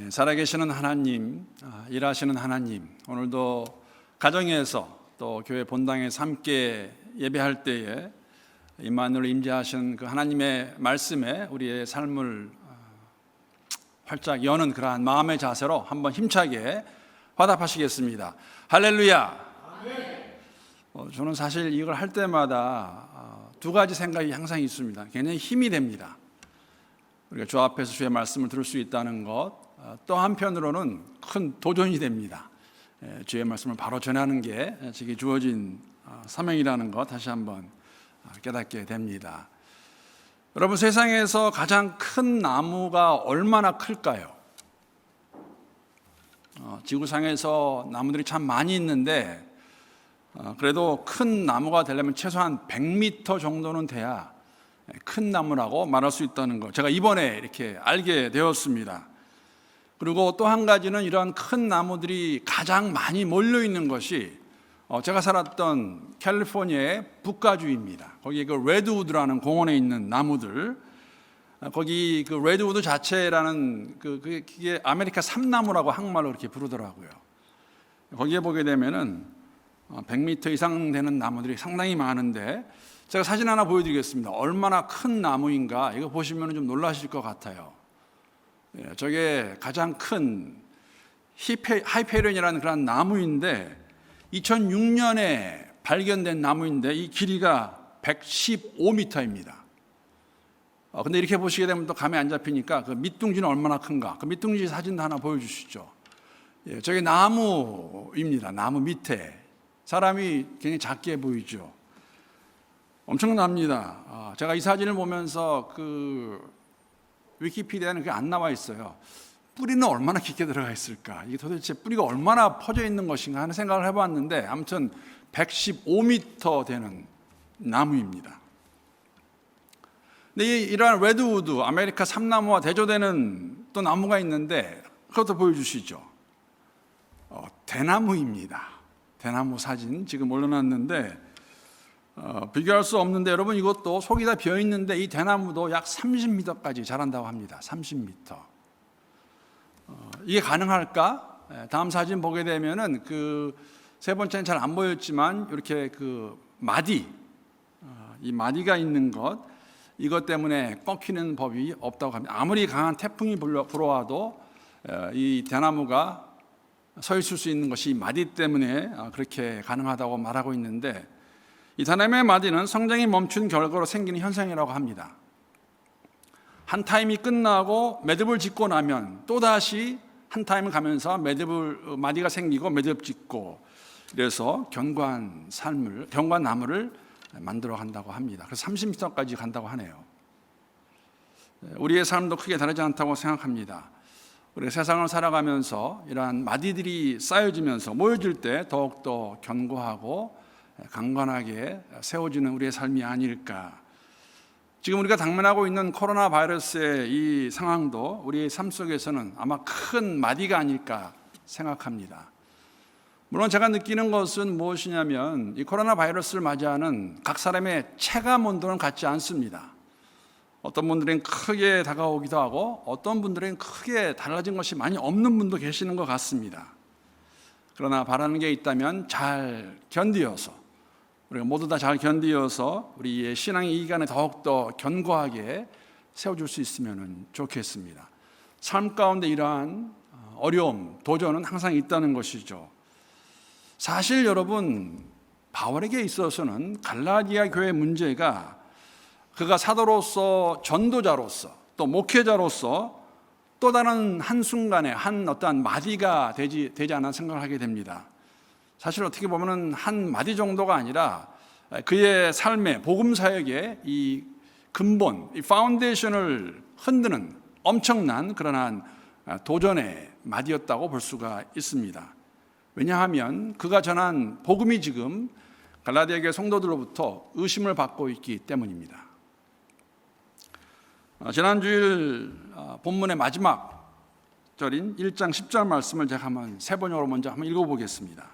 살아계시는 하나님, 일하시는 하나님, 오늘도 가정에서 또 교회 본당에서 함께 예배할 때에 임마누엘 임재하신 그 하나님의 말씀에 우리의 삶을 활짝 여는 그러한 마음의 자세로 한번 힘차게 화답하시겠습니다. 할렐루야. 저는 사실 이걸 할 때마다 두 가지 생각이 항상 있습니다. 굉장히 힘이 됩니다. 우리가 주 앞에서 주의 말씀을 들을 수 있다는 것, 또 한편으로는 큰 도전이 됩니다. 주의 말씀을 바로 전하는 게 제게 주어진 사명이라는 것 다시 한번 깨닫게 됩니다. 여러분, 세상에서 가장 큰 나무가 얼마나 클까요? 지구상에서 나무들이 참 많이 있는데 그래도 큰 나무가 되려면 최소한 100m 정도는 돼야 큰 나무라고 말할 수 있다는 것, 제가 이번에 이렇게 알게 되었습니다. 그리고 또 한 가지는 이러한 큰 나무들이 가장 많이 몰려 있는 것이 제가 살았던 캘리포니아의 북가주입니다. 거기 그 레드우드라는 공원에 있는 나무들, 거기 그 레드우드 자체라는 그게 아메리카 삼나무라고 한국말로 그렇게 부르더라고요. 거기에 보게 되면은 100m 이상 되는 나무들이 상당히 많은데, 제가 사진 하나 보여드리겠습니다. 얼마나 큰 나무인가 이거 보시면 좀 놀라실 것 같아요. 저게 가장 큰 하이페리온이라는 그런 나무인데 2006년에 발견된 나무인데 이 길이가 115m입니다. 근데 이렇게 보시게 되면 또 감이 안 잡히니까 그 밑둥지는 얼마나 큰가, 그 밑둥지 사진도 하나 보여주시죠. 저게 나무입니다. 나무 밑에 사람이 굉장히 작게 보이죠. 엄청납니다. 제가 이 사진을 보면서 그 위키피디아는 그게 안 나와 있어요. 뿌리는 얼마나 깊게 들어가 있을까? 이게 도대체 뿌리가 얼마나 퍼져 있는 것인가 하는 생각을 해봤는데, 아무튼 115m 되는 나무입니다. 근데 이러한 레드우드, 아메리카 삼나무와 대조되는 또 나무가 있는데 그것도 보여주시죠. 대나무입니다. 대나무 사진 지금 올려놨는데 비교할 수 없는데, 여러분 이것도 속이 다 비어있는데 이 대나무도 약 30m까지 자란다고 합니다. 30m. 이게 가능할까? 다음 사진 보게 되면은 그 세 번째는 잘 안 보였지만 이렇게 그 마디, 이 마디가 있는 것, 이것 때문에 꺾이는 법이 없다고 합니다. 아무리 강한 태풍이 불어와도 이 대나무가 서 있을 수 있는 것이 마디 때문에 그렇게 가능하다고 말하고 있는데, 이 대나무의 마디는 성장이 멈춘 결과로 생기는 현상이라고 합니다. 한 타임이 끝나고 매듭을 짓고 나면 또다시 한 타임을 가면서 마디가 생기고 매듭 짓고, 그래서 견고한 나무를 만들어 간다고 합니다. 그래서 30m까지 간다고 하네요. 우리의 삶도 크게 다르지 않다고 생각합니다. 우리 세상을 살아가면서 이러한 마디들이 쌓여지면서 모여질 때 더욱더 견고하고 강건하게 세워지는 우리의 삶이 아닐까. 지금 우리가 당면하고 있는 코로나 바이러스의 이 상황도 우리의 삶 속에서는 아마 큰 마디가 아닐까 생각합니다. 물론 제가 느끼는 것은 무엇이냐면, 이 코로나 바이러스를 맞이하는 각 사람의 체감 온도는 같지 않습니다. 어떤 분들은 크게 다가오기도 하고 어떤 분들은 크게 달라진 것이 많이 없는 분도 계시는 것 같습니다. 그러나 바라는 게 있다면 잘 견디어서, 우리가 모두 다 잘 견디어서 우리의 신앙의 이 기간에 더욱더 견고하게 세워줄 수 있으면 좋겠습니다. 삶 가운데 이러한 어려움, 도전은 항상 있다는 것이죠. 사실 여러분, 바울에게 있어서는 갈라디아 교회 문제가 그가 사도로서, 전도자로서, 또 목회자로서 또 다른 한순간에 한 어떠한 마디가 되지 않아 생각을 하게 됩니다. 사실 어떻게 보면 한 마디 정도가 아니라 그의 삶의 복음 사역의 이 근본, 이 파운데이션을 흔드는 엄청난 그러한 도전의 마디였다고 볼 수가 있습니다. 왜냐하면 그가 전한 복음이 지금 갈라디아 교회 성도들로부터 의심을 받고 있기 때문입니다. 지난 주일 본문의 마지막 절인 1장 10절 말씀을 제가 한번 세 번역으로 먼저 한번 읽어보겠습니다.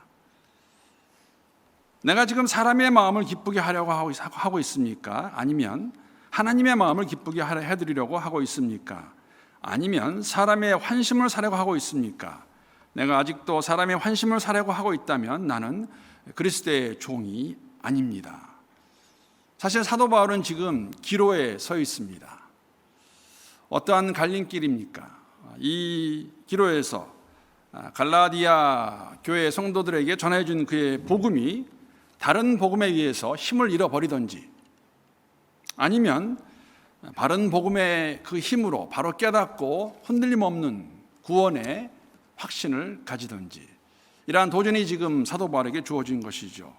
내가 지금 사람의 마음을 기쁘게 하려고 하고 있습니까? 아니면 하나님의 마음을 기쁘게 해드리려고 하고 있습니까? 아니면 사람의 환심을 사려고 하고 있습니까? 내가 아직도 사람의 환심을 사려고 하고 있다면 나는 그리스도의 종이 아닙니다. 사실 사도 바울은 지금 기로에 서 있습니다. 어떠한 갈림길입니까? 이 기로에서 갈라디아 교회 성도들에게 전해준 그의 복음이 다른 복음에 의해서 힘을 잃어버리든지, 아니면 바른 복음의 그 힘으로 바로 깨닫고 흔들림 없는 구원의 확신을 가지든지, 이러한 도전이 지금 사도 바울에게 주어진 것이죠.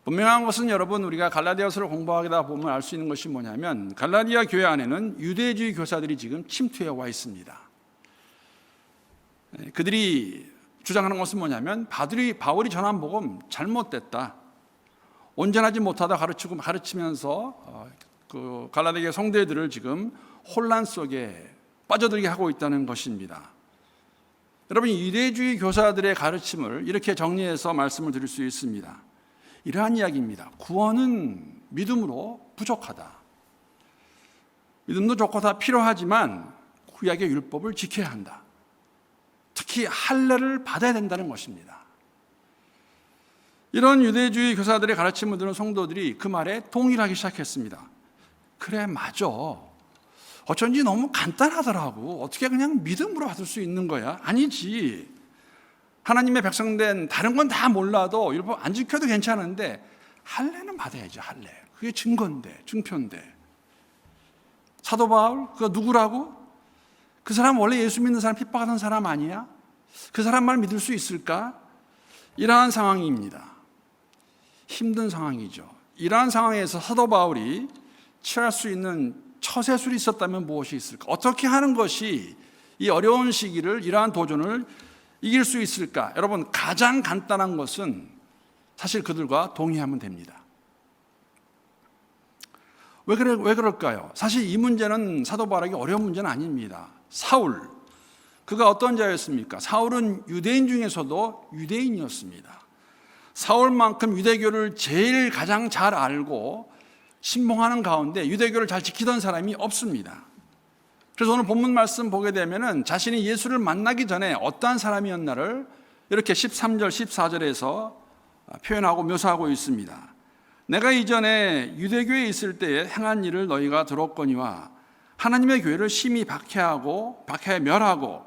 분명한 것은 여러분, 우리가 갈라디아서를 공부하다 보면 알 수 있는 것이 뭐냐면, 갈라디아 교회 안에는 유대주의 교사들이 지금 침투해 와 있습니다. 그들이 주장하는 것은 뭐냐면, 바울이 전한 복음 잘못됐다, 온전하지 못하다 가르치면서 그 갈라디아 성도들을 지금 혼란 속에 빠져들게 하고 있다는 것입니다. 여러분, 유대주의 교사들의 가르침을 이렇게 정리해서 말씀을 드릴 수 있습니다. 이러한 이야기입니다. 구원은 믿음으로 부족하다. 믿음도 좋고 다 필요하지만 구약의 율법을 지켜야 한다. 특히 할례를 받아야 된다는 것입니다. 이런 유대주의 교사들의 가르침을 듣는 성도들이 그 말에 동의하기 시작했습니다. 그래, 맞아. 어쩐지 너무 간단하더라고. 어떻게 그냥 믿음으로 받을 수 있는 거야? 아니지. 하나님의 백성된 다른 건 다 몰라도 율법 안 지켜도 괜찮은데 할례는 받아야지. 할례. 그게 증거인데, 증표인데. 사도 바울, 그가 누구라고? 그 사람 원래 예수 믿는 사람, 핍박하던 사람 아니야? 그 사람 말 믿을 수 있을까? 이러한 상황입니다. 힘든 상황이죠. 이러한 상황에서 사도 바울이 취할 수 있는 처세술이 있었다면 무엇이 있을까? 어떻게 하는 것이 이 어려운 시기를, 이러한 도전을 이길 수 있을까? 여러분, 가장 간단한 것은 사실 그들과 동의하면 됩니다. 왜 그럴까요? 사실 이 문제는 사도 바울에게 어려운 문제는 아닙니다. 사울, 그가 어떤 자였습니까? 사울은 유대인 중에서도 유대인이었습니다. 사울만큼 유대교를 제일 가장 잘 알고 신봉하는 가운데 유대교를 잘 지키던 사람이 없습니다. 그래서 오늘 본문 말씀 보게 되면은 자신이 예수를 만나기 전에 어떠한 사람이었나를 이렇게 13절, 14절에서 표현하고 묘사하고 있습니다. 내가 이전에 유대교에 있을 때에 행한 일을 너희가 들었거니와 하나님의 교회를 심히 박해하여 멸하고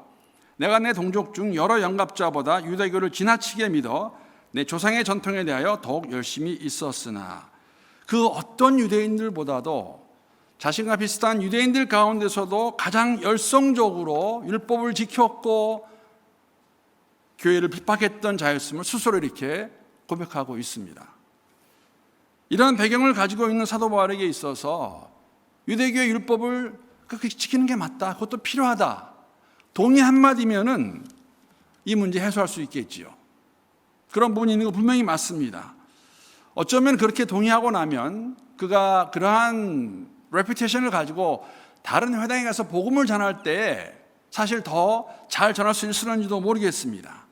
내가 내 동족 중 여러 영갑자보다 유대교를 지나치게 믿어 내 조상의 전통에 대하여 더욱 열심히 있었으나 그 어떤 유대인들보다도 자신과 비슷한 유대인들 가운데서도 가장 열성적으로 율법을 지켰고 교회를 핍박했던 자였음을 스스로 이렇게 고백하고 있습니다. 이런 배경을 가지고 있는 사도 바울에게 있어서 유대교의 율법을 그렇게 지키는 게 맞다, 그것도 필요하다, 동의 한마디면은 이 문제 해소할 수 있겠지요. 그런 부분이 있는 거 분명히 맞습니다. 어쩌면 그렇게 동의하고 나면 그가 그러한 레퓨테이션을 가지고 다른 회당에 가서 복음을 전할 때 사실 더 잘 전할 수 있을는지도 모르겠습니다.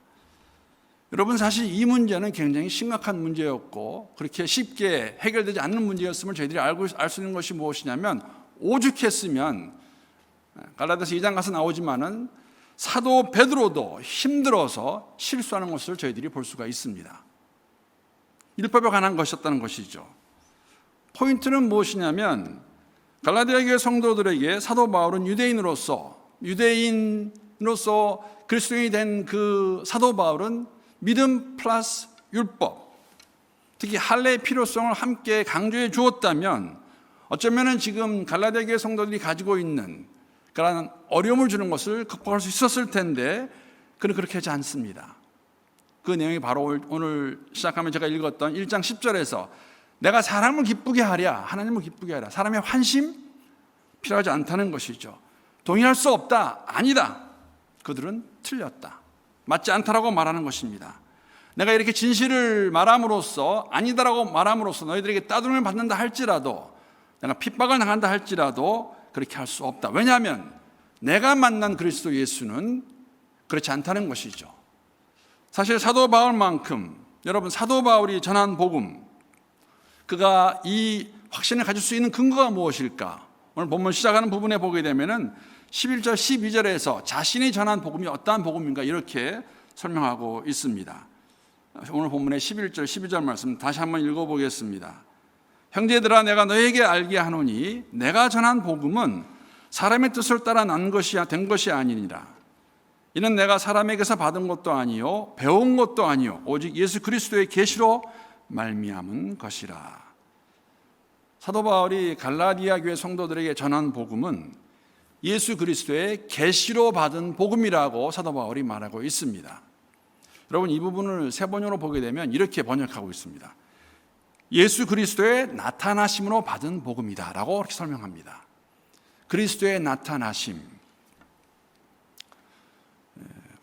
여러분, 사실 이 문제는 굉장히 심각한 문제였고 그렇게 쉽게 해결되지 않는 문제였음을 저희들이 알 수 있는 것이 무엇이냐면, 오죽했으면 갈라디아서 2장 가서 나오지만은 사도 베드로도 힘들어서 실수하는 것을 저희들이 볼 수가 있습니다. 율법에 관한 것이었다는 것이죠. 포인트는 무엇이냐면, 갈라디아 교회 성도들에게 사도 바울은 유대인으로서 그리스도인이 된 그 사도 바울은 믿음 플러스 율법, 특히 할례의 필요성을 함께 강조해 주었다면 어쩌면 지금 갈라디아 교회 성도들이 가지고 있는 그런 어려움을 주는 것을 극복할 수 있었을 텐데 그는 그렇게 하지 않습니다. 그 내용이 바로 오늘 시작하면 제가 읽었던 1장 10절에서 내가 사람을 기쁘게 하랴, 하나님을 기쁘게 하랴, 사람의 환심 필요하지 않다는 것이죠. 동의할 수 없다, 아니다, 그들은 틀렸다, 맞지 않다라고 말하는 것입니다. 내가 이렇게 진실을 말함으로써, 아니다라고 말함으로써 너희들에게 따돌림을 받는다 할지라도, 내가 핍박을 당한다 할지라도 그렇게 할 수 없다. 왜냐하면 내가 만난 그리스도 예수는 그렇지 않다는 것이죠. 사실 사도 바울만큼, 여러분, 사도 바울이 전한 복음, 그가 이 확신을 가질 수 있는 근거가 무엇일까? 오늘 본문 시작하는 부분에 보게 되면은 11절 12절에서 자신이 전한 복음이 어떠한 복음인가 이렇게 설명하고 있습니다. 오늘 본문의 11절 12절 말씀 다시 한번 읽어보겠습니다. 형제들아, 내가 너에게 알게 하노니 내가 전한 복음은 사람의 뜻을 따라 된 것이 아니니라. 이는 내가 사람에게서 받은 것도 아니요 배운 것도 아니요 오직 예수 그리스도의 계시로 말미암은 것이라. 사도 바울이 갈라디아 교회 성도들에게 전한 복음은 예수 그리스도의 계시로 받은 복음이라고 사도 바울이 말하고 있습니다. 여러분, 이 부분을 세 번역으로 보게 되면 이렇게 번역하고 있습니다. 예수 그리스도의 나타나심으로 받은 복음이다라고 이렇게 설명합니다. 그리스도의 나타나심.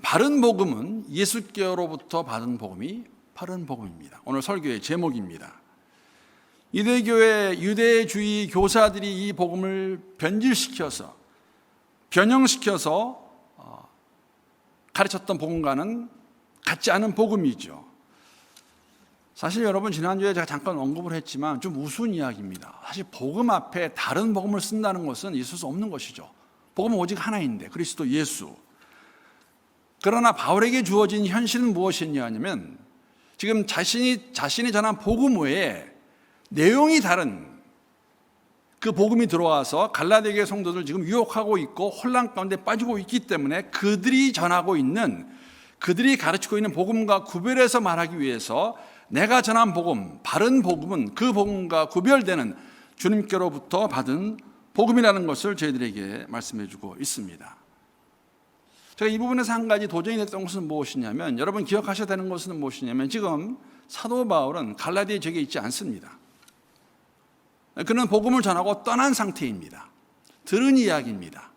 바른 복음은 예수께로부터 받은 복음이 바른 복음입니다. 오늘 설교의 제목입니다. 유대주의 교사들이 이 복음을 변형시켜서 가르쳤던 복음과는 같지 않은 복음이죠. 사실 여러분, 지난주에 제가 잠깐 언급을 했지만 좀 우스운 이야기입니다. 사실 복음 앞에 다른 복음을 쓴다는 것은 있을 수 없는 것이죠. 복음은 오직 하나인데 그리스도 예수. 그러나 바울에게 주어진 현실은 무엇이냐면 지금 자신이 전한 복음 외에 내용이 다른 그 복음이 들어와서 갈라디아 교회 성도들 지금 유혹하고 있고 혼란 가운데 빠지고 있기 때문에 그들이 가르치고 있는 복음과 구별해서 말하기 위해서 내가 전한 복음, 바른 복음은 그 복음과 구별되는 주님께로부터 받은 복음이라는 것을 저희들에게 말씀해 주고 있습니다. 제가 이 부분에서 한 가지 도전이 됐던 것은 무엇이냐면, 여러분 기억하셔야 되는 것은 무엇이냐면, 지금 사도 바울은 갈라디아 지역에 있지 않습니다. 그는 복음을 전하고 떠난 상태입니다. 들은 이야기입니다.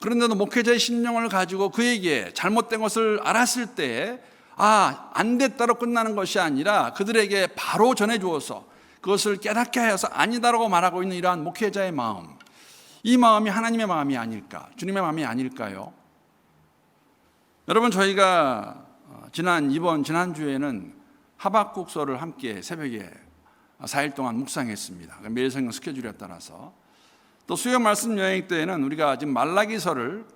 그런데도 목회자의 신령을 가지고 그에게 잘못된 것을 알았을 때에 안 됐다로 끝나는 것이 아니라 그들에게 바로 전해주어서 그것을 깨닫게 하여서 아니다라고 말하고 있는 이러한 목회자의 마음, 이 마음이 하나님의 마음이 아닐까, 주님의 마음이 아닐까요? 여러분, 저희가 지난주에는 하박국서를 함께 새벽에 4일 동안 묵상했습니다. 매일 성경 스케줄에 따라서. 또 수요 말씀 여행 때에는 우리가 지금 말라기서를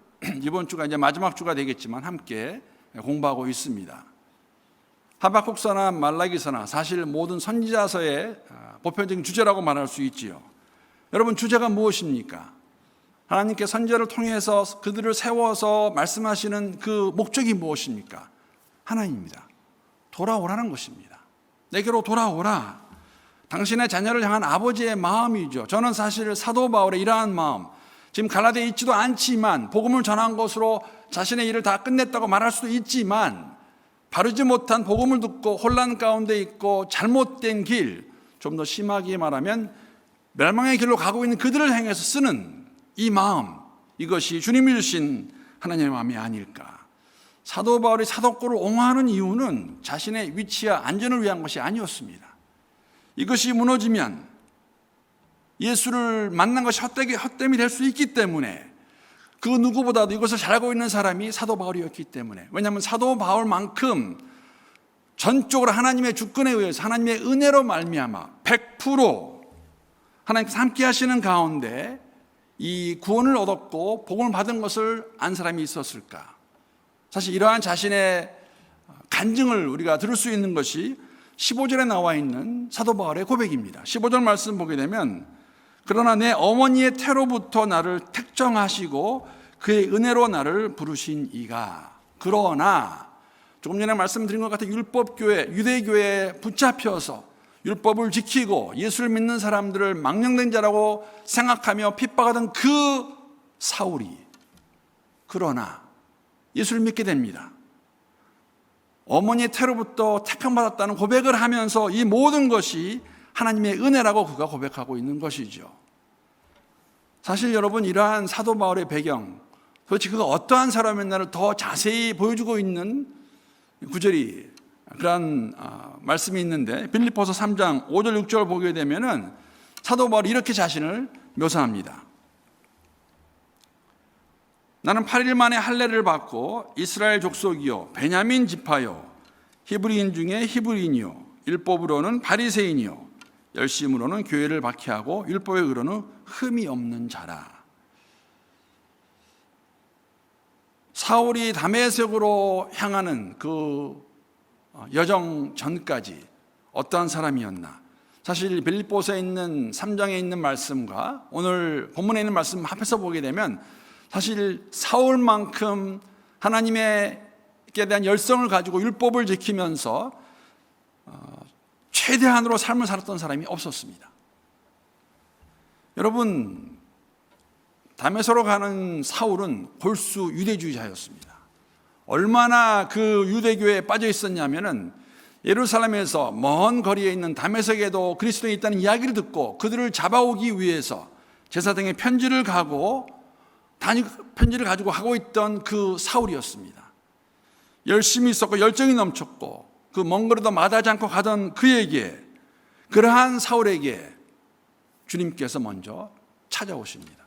이번 주가 이제 마지막 주가 되겠지만 함께 공부하고 있습니다. 하박국서나 말라기서나 사실 모든 선지자서의 보편적인 주제라고 말할 수 있지요. 여러분, 주제가 무엇입니까? 하나님께 선지자를 통해서 그들을 세워서 말씀하시는 그 목적이 무엇입니까? 하나입니다. 돌아오라는 것입니다. 내게로 돌아오라. 당신의 자녀를 향한 아버지의 마음이죠. 저는 사실 사도 바울의 이러한 마음, 지금 갈라디아에 있지도 않지만 복음을 전한 것으로 자신의 일을 다 끝냈다고 말할 수도 있지만, 바르지 못한 복음을 듣고 혼란 가운데 있고 잘못된 길, 좀 더 심하게 말하면 멸망의 길로 가고 있는 그들을 향해서 쓰는 이 마음, 이것이 주님이 주신 하나님의 마음이 아닐까. 사도 바울이 사도권을 옹호하는 이유는 자신의 위치와 안전을 위한 것이 아니었습니다. 이것이 무너지면 예수를 만난 것이 헛됨이 될 수 있기 때문에, 그 누구보다도 이것을 잘 알고 있는 사람이 사도 바울이었기 때문에, 왜냐하면 사도 바울만큼 전적으로 하나님의 주권에 의해서 하나님의 은혜로 말미암아 100% 하나님께서 함께 하시는 가운데 이 구원을 얻었고 복음을 받은 것을 안 사람이 있었을까? 사실 이러한 자신의 간증을 우리가 들을 수 있는 것이 15절에 나와 있는 사도 바울의 고백입니다. 15절 말씀 보게 되면, 그러나 내 어머니의 태로부터 나를 택정하시고 그의 은혜로 나를 부르신 이가. 그러나 조금 전에 말씀드린 것 같은 율법교회, 유대교회에 붙잡혀서 율법을 지키고 예수를 믿는 사람들을 망령된 자라고 생각하며 핍박하던 그 사울이, 그러나 예수를 믿게 됩니다. 어머니의 태로부터 택함받았다는 고백을 하면서 이 모든 것이 하나님의 은혜라고 그가 고백하고 있는 것이죠. 사실 여러분, 이러한 사도 바울의 배경, 도대체 그가 어떠한 사람이었나를 더 자세히 보여주고 있는 구절이, 그런 말씀이 있는데, 빌립보서 3장 5절 6절 보게 되면은 사도 바울이 이렇게 자신을 묘사합니다. 나는 8일 만에 할례를 받고 이스라엘 족속이요 베냐민 지파요 히브리인 중에 히브리인이요 율법으로는 바리새인이요 열심으로는 교회를 박해하고 율법의 의로는 흠이 없는 자라. 사울이 다메섹으로 향하는 그 여정 전까지 어떠한 사람이었나? 사실 빌립보서에 있는 3장에 있는 말씀과 오늘 본문에 있는 말씀 합해서 보게 되면 사실 사울만큼 하나님께 대한 열성을 가지고 율법을 지키면서 최대한으로 삶을 살았던 사람이 없었습니다. 여러분, 다메섹으로 가는 사울은 골수 유대주의자였습니다. 얼마나 그 유대교에 빠져 있었냐면은 예루살렘에서 먼 거리에 있는 다메섹에도 그리스도에 있다는 이야기를 듣고 그들을 잡아오기 위해서 제사장에 편지를 가지고 하고 있던 그 사울이었습니다. 열심히 있었고 열정이 넘쳤고 그 먼 거리도 마다하지 않고 가던 그에게, 그러한 사울에게 주님께서 먼저 찾아오십니다.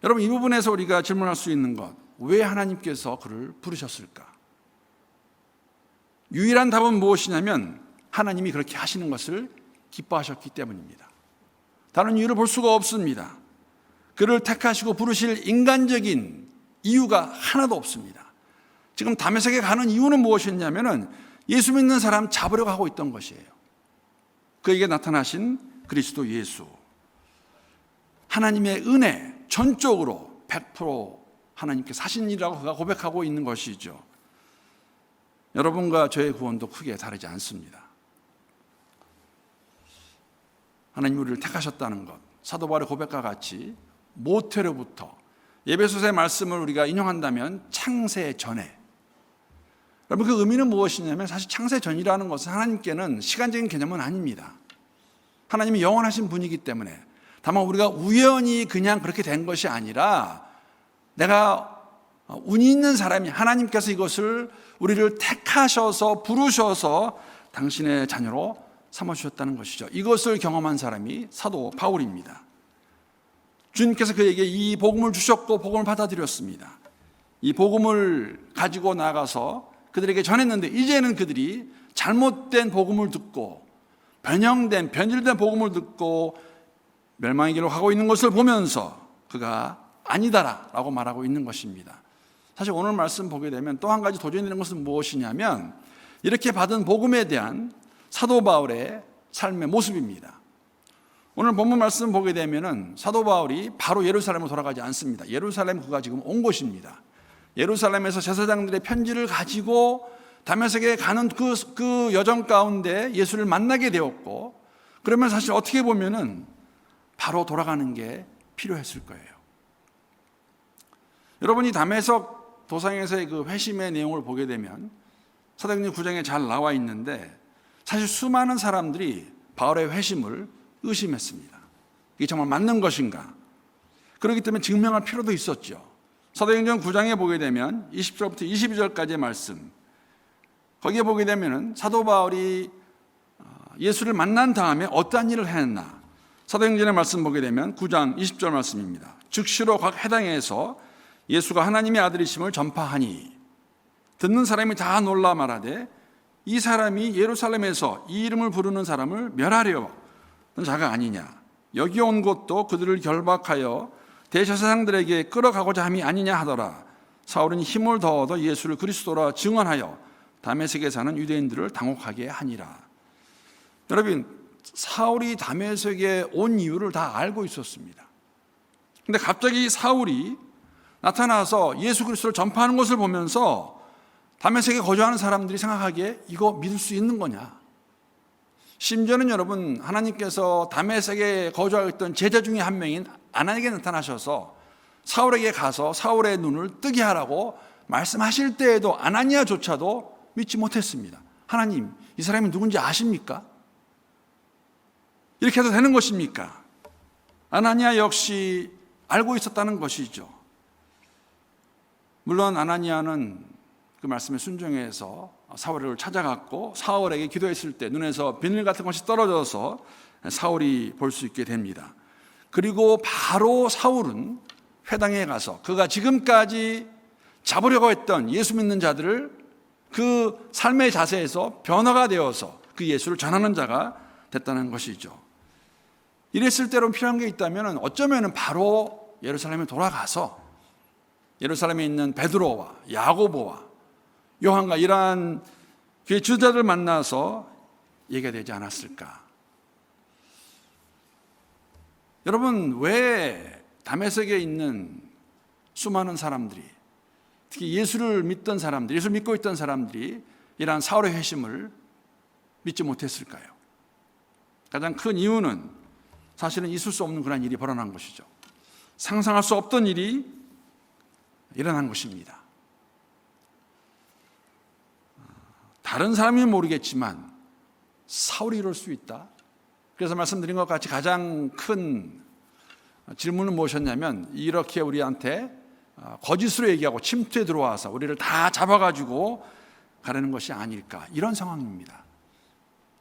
여러분, 이 부분에서 우리가 질문할 수 있는 것, 왜 하나님께서 그를 부르셨을까? 유일한 답은 무엇이냐면 하나님이 그렇게 하시는 것을 기뻐하셨기 때문입니다. 다른 이유를 볼 수가 없습니다. 그를 택하시고 부르실 인간적인 이유가 하나도 없습니다. 지금 다메섹에 가는 이유는 무엇이었냐면 예수 믿는 사람 잡으려고 하고 있던 것이에요. 그에게 나타나신 그리스도 예수, 하나님의 은혜, 전적으로 100% 하나님께 사신 일이라고 그가 고백하고 있는 것이죠. 여러분과 저의 구원도 크게 다르지 않습니다. 하나님 우리를 택하셨다는 것, 사도 바울의 고백과 같이 모태로부터, 에베소서의 말씀을 우리가 인용한다면 창세 전에. 여러분, 그 의미는 무엇이냐면 사실 창세 전이라는 것은 하나님께는 시간적인 개념은 아닙니다. 하나님이 영원하신 분이기 때문에, 다만 우리가 우연히 그냥 그렇게 된 것이 아니라 내가 운이 있는 사람이 하나님께서 이것을 우리를 택하셔서 부르셔서 당신의 자녀로 삼아주셨다는 것이죠. 이것을 경험한 사람이 사도 바울입니다. 주님께서 그에게 이 복음을 주셨고 복음을 받아들였습니다. 이 복음을 가지고 나가서 그들에게 전했는데 이제는 그들이 잘못된 복음을 듣고 변질된 복음을 듣고 멸망의 길로 가고 있는 것을 보면서 그가 아니다라고 말하고 있는 것입니다. 사실 오늘 말씀 보게 되면 또 한 가지 도전이 되는 것은 무엇이냐면 이렇게 받은 복음에 대한 사도 바울의 삶의 모습입니다. 오늘 본문 말씀 보게 되면은 사도 바울이 바로 예루살렘으로 돌아가지 않습니다. 예루살렘 그가 지금 온 곳입니다. 예루살렘에서 제사장들의 편지를 가지고 다메섹에 가는 그 여정 가운데 예수를 만나게 되었고, 그러면 사실 어떻게 보면은 바로 돌아가는 게 필요했을 거예요. 여러분이 다메섹 도상에서의 그 회심의 내용을 보게 되면 사도행전 9장에 잘 나와 있는데 사실 수많은 사람들이 바울의 회심을 의심했습니다. 이게 정말 맞는 것인가? 그렇기 때문에 증명할 필요도 있었죠. 사도행전 9장에 보게 되면 20절부터 22절까지의 말씀, 거기에 보게 되면 사도 바울이 예수를 만난 다음에 어떠한 일을 했나? 사도행전의 말씀 보게 되면 9장 20절 말씀입니다. 즉시로 각 해당에서 예수가 하나님의 아들이심을 전파하니 듣는 사람이 다 놀라 말하되 이 사람이 예루살렘에서 이 이름을 부르는 사람을 멸하려 는 자가 아니냐. 여기 온 것도 그들을 결박하여 대제사장들에게 끌어가고자 함이 아니냐 하더라. 사울은 힘을 더 얻어 예수를 그리스도라 증언하여 다메섹에 사는 유대인들을 당혹하게 하니라. 여러분, 사울이 다메섹에 온 이유를 다 알고 있었습니다. 그런데 갑자기 사울이 나타나서 예수 그리스도를 전파하는 것을 보면서 다메섹에 거주하는 사람들이 생각하기에 이거 믿을 수 있는 거냐? 심지어는 여러분, 하나님께서 다메섹에 거주하고 있던 제자 중에 한 명인 아나니에게 나타나셔서 사울에게 가서 사울의 눈을 뜨게 하라고 말씀하실 때에도 아나니아조차도 믿지 못했습니다. 하나님, 이 사람이 누군지 아십니까? 이렇게 해도 되는 것입니까? 아나니아 역시 알고 있었다는 것이죠. 물론 아나니아는 그 말씀에 순종해서 사울을 찾아갔고 사울에게 기도했을 때 눈에서 비늘 같은 것이 떨어져서 사울이 볼 수 있게 됩니다. 그리고 바로 사울은 회당에 가서 그가 지금까지 잡으려고 했던 예수 믿는 자들을 그 삶의 자세에서 변화가 되어서 그 예수를 전하는 자가 됐다는 것이죠. 이랬을 때로 필요한 게 있다면 어쩌면 바로 예루살렘에 돌아가서 예루살렘에 있는 베드로와 야고보와 요한과 이러한 교회 지도자들 만나서 얘기가 되지 않았을까? 여러분, 왜 다메섹에 있는 수많은 사람들이, 특히 예수를 믿던 사람들, 예수를 믿고 있던 사람들이 이러한 사울의 회심을 믿지 못했을까요? 가장 큰 이유는 사실은 있을 수 없는 그런 일이 벌어난 것이죠. 상상할 수 없던 일이 일어난 것입니다. 다른 사람이 모르겠지만 사울이 이럴 수 있다. 그래서 말씀드린 것 같이 가장 큰 질문은 무엇이었냐면, 이렇게 우리한테 거짓으로 얘기하고 침투에 들어와서 우리를 다 잡아가지고 가려는 것이 아닐까, 이런 상황입니다.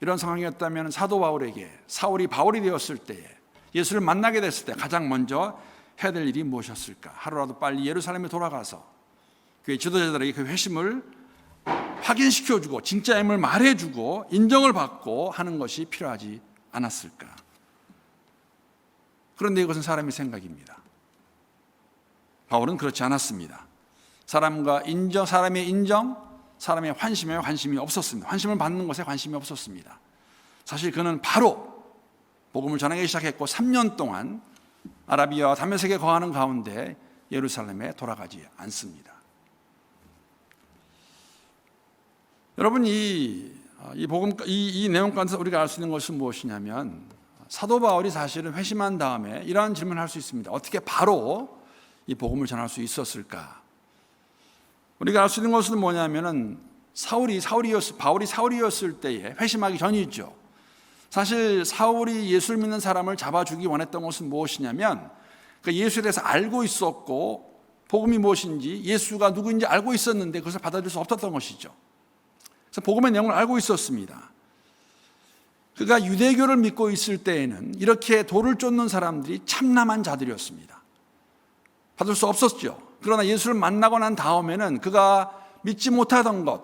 이런 상황이었다면 사도 바울에게, 사울이 바울이 되었을 때에, 예수를 만나게 됐을 때 가장 먼저 해야 될 일이 무엇이었을까? 하루라도 빨리 예루살렘에 돌아가서 교회 지도자들에게 그 회심을 확인시켜주고 진짜임을 말해주고 인정을 받고 하는 것이 필요하지 않았을까? 그런데 이것은 사람의 생각입니다. 바울은 그렇지 않았습니다. 사람의 인정, 사람의 환심에 관심이 없었습니다. 환심을 받는 것에 관심이 없었습니다. 사실 그는 바로 복음을 전하기 시작했고 3년 동안 아라비아와 다메섹에 거하는 가운데 예루살렘에 돌아가지 않습니다. 여러분, 이 내용 가운데서 우리가 알 수 있는 것은 무엇이냐면, 사도 바울이 사실은 회심한 다음에 이러한 질문을 할 수 있습니다. 어떻게 바로 이 복음을 전할 수 있었을까? 우리가 알 수 있는 것은 뭐냐면은 바울이 사울이었을 때에 회심하기 전이죠. 사실 사울이 예수를 믿는 사람을 잡아주기 원했던 것은 무엇이냐면, 그 예수에 대해서 알고 있었고 복음이 무엇인지, 예수가 누구인지 알고 있었는데 그것을 받아들일 수 없었던 것이죠. 그래서 복음의 내용을 알고 있었습니다. 그가 유대교를 믿고 있을 때에는 이렇게 돌을 쫓는 사람들이 참남한 자들이었습니다. 받을 수 없었죠. 그러나 예수를 만나고 난 다음에는 그가 믿지 못하던 것,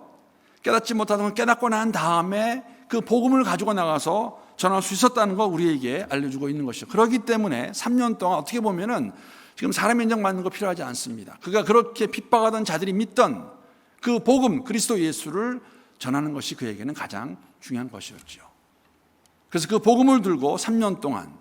깨닫지 못하던 것 깨닫고 난 다음에 그 복음을 가지고 나가서 전할 수 있었다는 거 우리에게 알려주고 있는 것이죠. 그렇기 때문에 3년 동안 어떻게 보면은 지금 사람 인정받는 거 필요하지 않습니다. 그가 그렇게 핍박하던 자들이 믿던 그 복음, 그리스도 예수를 전하는 것이 그에게는 가장 중요한 것이었죠. 그래서 그 복음을 들고 3년 동안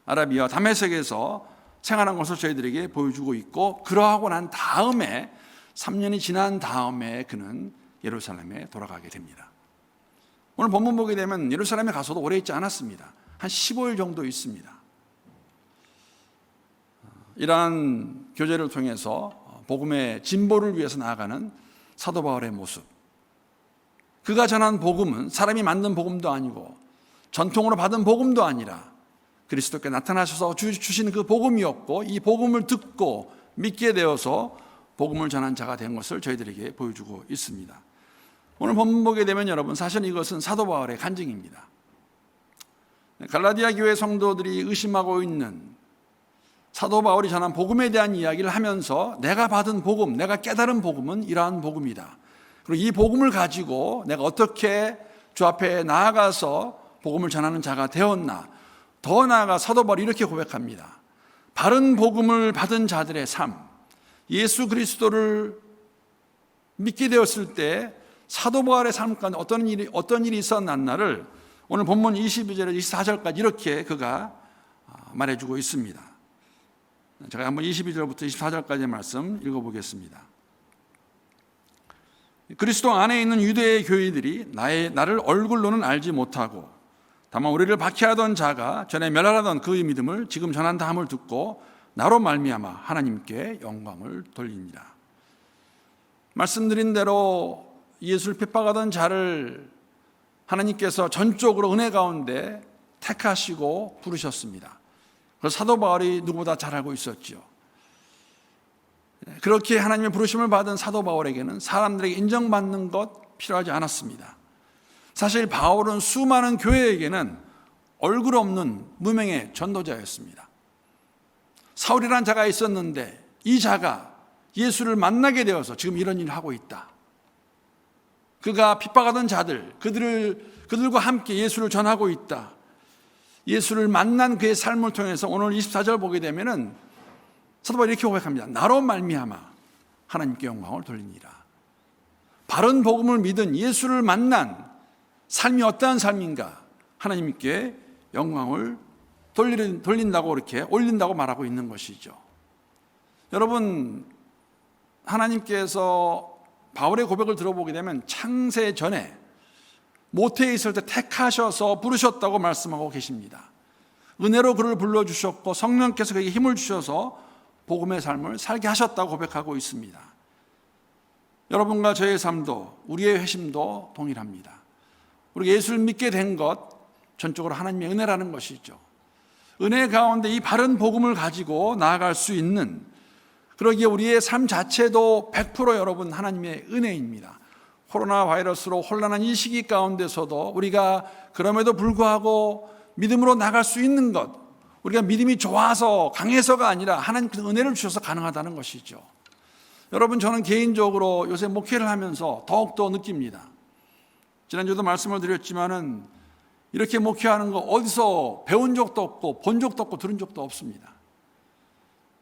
아라비아 다메섹에서 생활한 것을 저희들에게 보여주고 있고, 그러하고 난 다음에 3년이 지난 다음에 그는 예루살렘에 돌아가게 됩니다. 오늘 본문 보게 되면 예루살렘에 가서도 오래 있지 않았습니다. 한 15일 정도 있습니다. 이러한 교제를 통해서 복음의 진보를 위해서 나아가는 사도 바울의 모습, 그가 전한 복음은 사람이 만든 복음도 아니고 전통으로 받은 복음도 아니라 그리스도께 나타나셔서 주신 그 복음이었고, 이 복음을 듣고 믿게 되어서 복음을 전한 자가 된 것을 저희들에게 보여주고 있습니다. 오늘 본문 보게 되면 여러분, 사실 이것은 사도 바울의 간증입니다. 갈라디아 교회 성도들이 의심하고 있는 사도 바울이 전한 복음에 대한 이야기를 하면서 내가 받은 복음, 내가 깨달은 복음은 이러한 복음이다. 그리고 이 복음을 가지고 내가 어떻게 주 앞에 나아가서 복음을 전하는 자가 되었나. 더 나아가 사도 바울이 이렇게 고백합니다. 바른 복음을 받은 자들의 삶, 예수 그리스도를 믿게 되었을 때 사도 바울의 삶 가운데 어떤 일이 있었나를 오늘 본문 22절에서 24절까지 이렇게 그가 말해주고 있습니다. 제가 한번 22절부터 24절까지의 말씀 읽어보겠습니다. 그리스도 안에 있는 유대의 교회들이 나를 얼굴로는 알지 못하고 다만 우리를 박해하던 자가 전에 멸하던 그의 믿음을 지금 전한다 함을 듣고 나로 말미암아 하나님께 영광을 돌립니다. 말씀드린 대로 예수를 핍박하던 자를 하나님께서 전적으로 은혜 가운데 택하시고 부르셨습니다. 그래서 사도 바울이 누구보다 잘 알고 있었죠. 그렇게 하나님의 부르심을 받은 사도 바울에게는 사람들에게 인정받는 것 필요하지 않았습니다. 사실 바울은 수많은 교회에게는 얼굴 없는 무명의 전도자였습니다. 사울이라는 자가 있었는데 이 자가 예수를 만나게 되어서 지금 이런 일을 하고 있다. 그가 핍박하던 자들, 그들과 함께 예수를 전하고 있다. 예수를 만난 그의 삶을 통해서 오늘 24절 보게 되면은 사도 바울이 이렇게 고백합니다. 나로 말미암아 하나님께 영광을 돌리니라. 바른 복음을 믿은 예수를 만난 삶이 어떠한 삶인가? 하나님께 영광을 돌린다고 이렇게 올린다고 말하고 있는 것이죠. 여러분, 하나님께서 바울의 고백을 들어보게 되면 창세 전에 모태에 있을 때 택하셔서 부르셨다고 말씀하고 계십니다. 은혜로 그를 불러주셨고 성령께서 그에게 힘을 주셔서 복음의 삶을 살게 하셨다고 고백하고 있습니다. 여러분과 저의 삶도 우리의 회심도 동일합니다. 우리가 예수를 믿게 된 것 전적으로 하나님의 은혜라는 것이죠. 은혜 가운데 이 바른 복음을 가지고 나아갈 수 있는, 그러기에 우리의 삶 자체도 100% 여러분 하나님의 은혜입니다. 코로나 바이러스로 혼란한 이 시기 가운데서도 우리가 그럼에도 불구하고 믿음으로 나갈 수 있는 것, 우리가 믿음이 좋아서 강해서가 아니라 하나님께서 은혜를 주셔서 가능하다는 것이죠. 여러분, 저는 개인적으로 요새 목회를 하면서 더욱더 느낍니다. 지난주에도 말씀을 드렸지만은 이렇게 목회하는 거 어디서 배운 적도 없고 본 적도 없고 들은 적도 없습니다.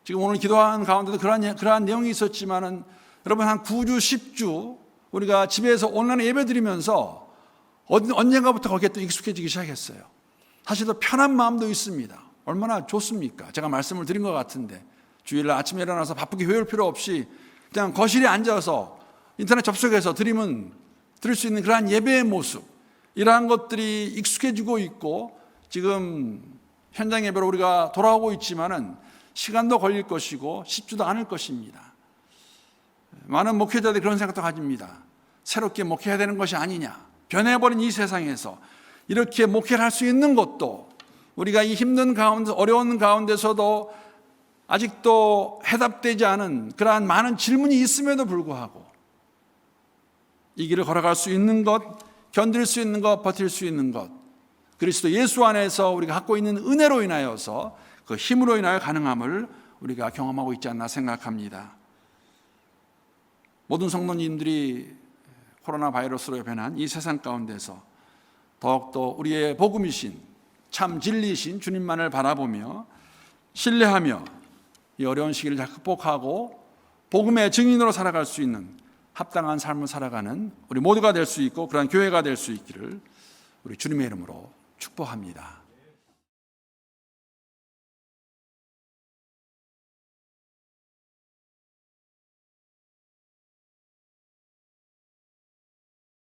지금 오늘 기도하는 가운데도 그러한 내용이 있었지만은 여러분, 한 9주, 10주 우리가 집에서 온라인 예배 드리면서 언젠가부터 거기에 또 익숙해지기 시작했어요. 사실 더 편한 마음도 있습니다. 얼마나 좋습니까? 제가 말씀을 드린 것 같은데 주일날 아침에 일어나서 바쁘게 회울 필요 없이 그냥 거실에 앉아서 인터넷 접속해서 드릴 수 있는 그러한 예배의 모습, 이러한 것들이 익숙해지고 있고 지금 현장 예배로 우리가 돌아오고 있지만은 시간도 걸릴 것이고 쉽지도 않을 것입니다. 많은 목회자들이 그런 생각도 가집니다. 새롭게 목회해야 되는 것이 아니냐. 변해버린 이 세상에서 이렇게 목회를 할 수 있는 것도, 우리가 이 힘든 가운데, 어려운 가운데서도 아직도 해답되지 않은 그러한 많은 질문이 있음에도 불구하고 이 길을 걸어갈 수 있는 것, 견딜 수 있는 것, 버틸 수 있는 것, 그리스도 예수 안에서 우리가 갖고 있는 은혜로 인하여서 그 힘으로 인하여 가능함을 우리가 경험하고 있지 않나 생각합니다. 모든 성도님들이 코로나 바이러스로 변한 이 세상 가운데서 더욱더 우리의 복음이신 참 진리이신 주님만을 바라보며 신뢰하며 이 어려운 시기를 잘 극복하고 복음의 증인으로 살아갈 수 있는 합당한 삶을 살아가는 우리 모두가 될 수 있고 그러한 교회가 될 수 있기를 우리 주님의 이름으로 축복합니다.